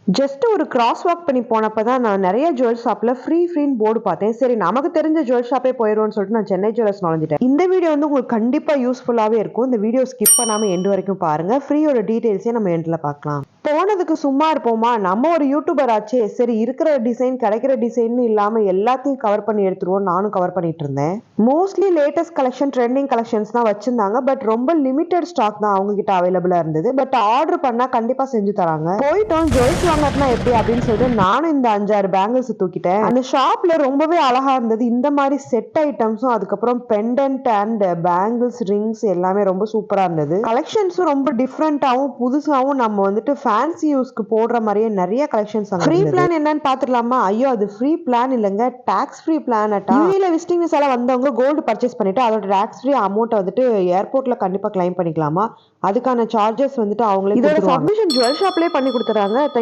Just ஒரு cross walk பண்ணி போனப்போ தான் நான் நிறைய ஜுவல் ஷாப்பில் ஃப்ரீன்னு போர்டு பார்த்தேன். சரி நமக்கு தெரிஞ்ச ஜுவல் ஷாப்பே போயிடும்னு சொல்லிட்டு நான் சென்னை ஜுவல்ஸ் நுழைஞ்சிட்டேன். இந்த வீடியோ வந்து உங்களுக்கு கண்டிப்பாக யூஸ்ஃபுல்லாகவே இருக்கும். இந்த வீடியோ ஸ்கிப் பண்ணாமல் எண்டு வரைக்கும் பாருங்க. ஃப்ரீயோட டீட்டெயில்ஸே நம்ம எண்டில் பார்க்கலாம். போனதுக்கு சும்மா இருப்போமா, நம்ம ஒரு யூடியூபர் ஆச்சே, சரி இருக்கிற டிசைன் கிடைக்கிற டிசைன் இல்லாமல் எல்லாத்தையும் கவர் பண்ணி எடுத்துருவோம். நானும் கவர் பண்ணிட்டு இருந்தேன். Mostly latest collection, trending collections தான் வச்சிருந்தாங்க. பட் ரொம்ப லிமிடெட் ஸ்டாக் தான் அவங்க கிட்ட அவைலபிளா இருந்தது. பட் ஆர்டர் பண்ணா கண்டிப்பா செஞ்சு தராங்க. போயிட்டோம் ஜுவல்ஸ் வாங்கினா எப்படி அப்படின்னு சொல்லிட்டு நானும் இந்த 5-6 பேங்கிள்ஸ் தூக்கிட்டேன். அந்த ஷாப்ல ரொம்பவே அழகா இருந்தது. இந்த மாதிரி செட் ஐட்டம்ஸும் அதுக்கப்புறம் பெண்டன்ட் அண்ட் பேங்கிள்ஸ், ரிங்ஸ் எல்லாமே ரொம்ப சூப்பரா இருந்தது. கலெக்ஷன்ஸும் ரொம்ப டிஃப்ரெண்டாவும் புதுசாவும் நம்ம வந்துட்டு ஃபேன்சி யூஸ்க்கு போடுற மாதிரியே நிறைய கலெக்ஷன்ஸ். ஃப்ரீ பிளான் என்னன்னு பாத்துக்கலாமா? ஐயோ, அது ஃப்ரீ பிளான் இல்லைங்க, டாக்ஸ் ஃப்ரீ பிளான். யூஏல விசிட்டிங் விசால வந்தவங்க கோல்டு பர்ச்சேஸ் பண்ணிட்டு அதோட டாக்ஸ் ஃப்ரீ அமௌண்ட் வந்துட்டு ஏர்போர்ட்ல கண்டிப்பா கிளைம் பண்ணிக்கலாமா? அதுக்கான சார்ஜஸ் வந்துட்டு அவங்களே. இதோட சப்மிஷன் ஜுவல் ஷாப்லயே பண்ணி கொடுத்துறாங்க.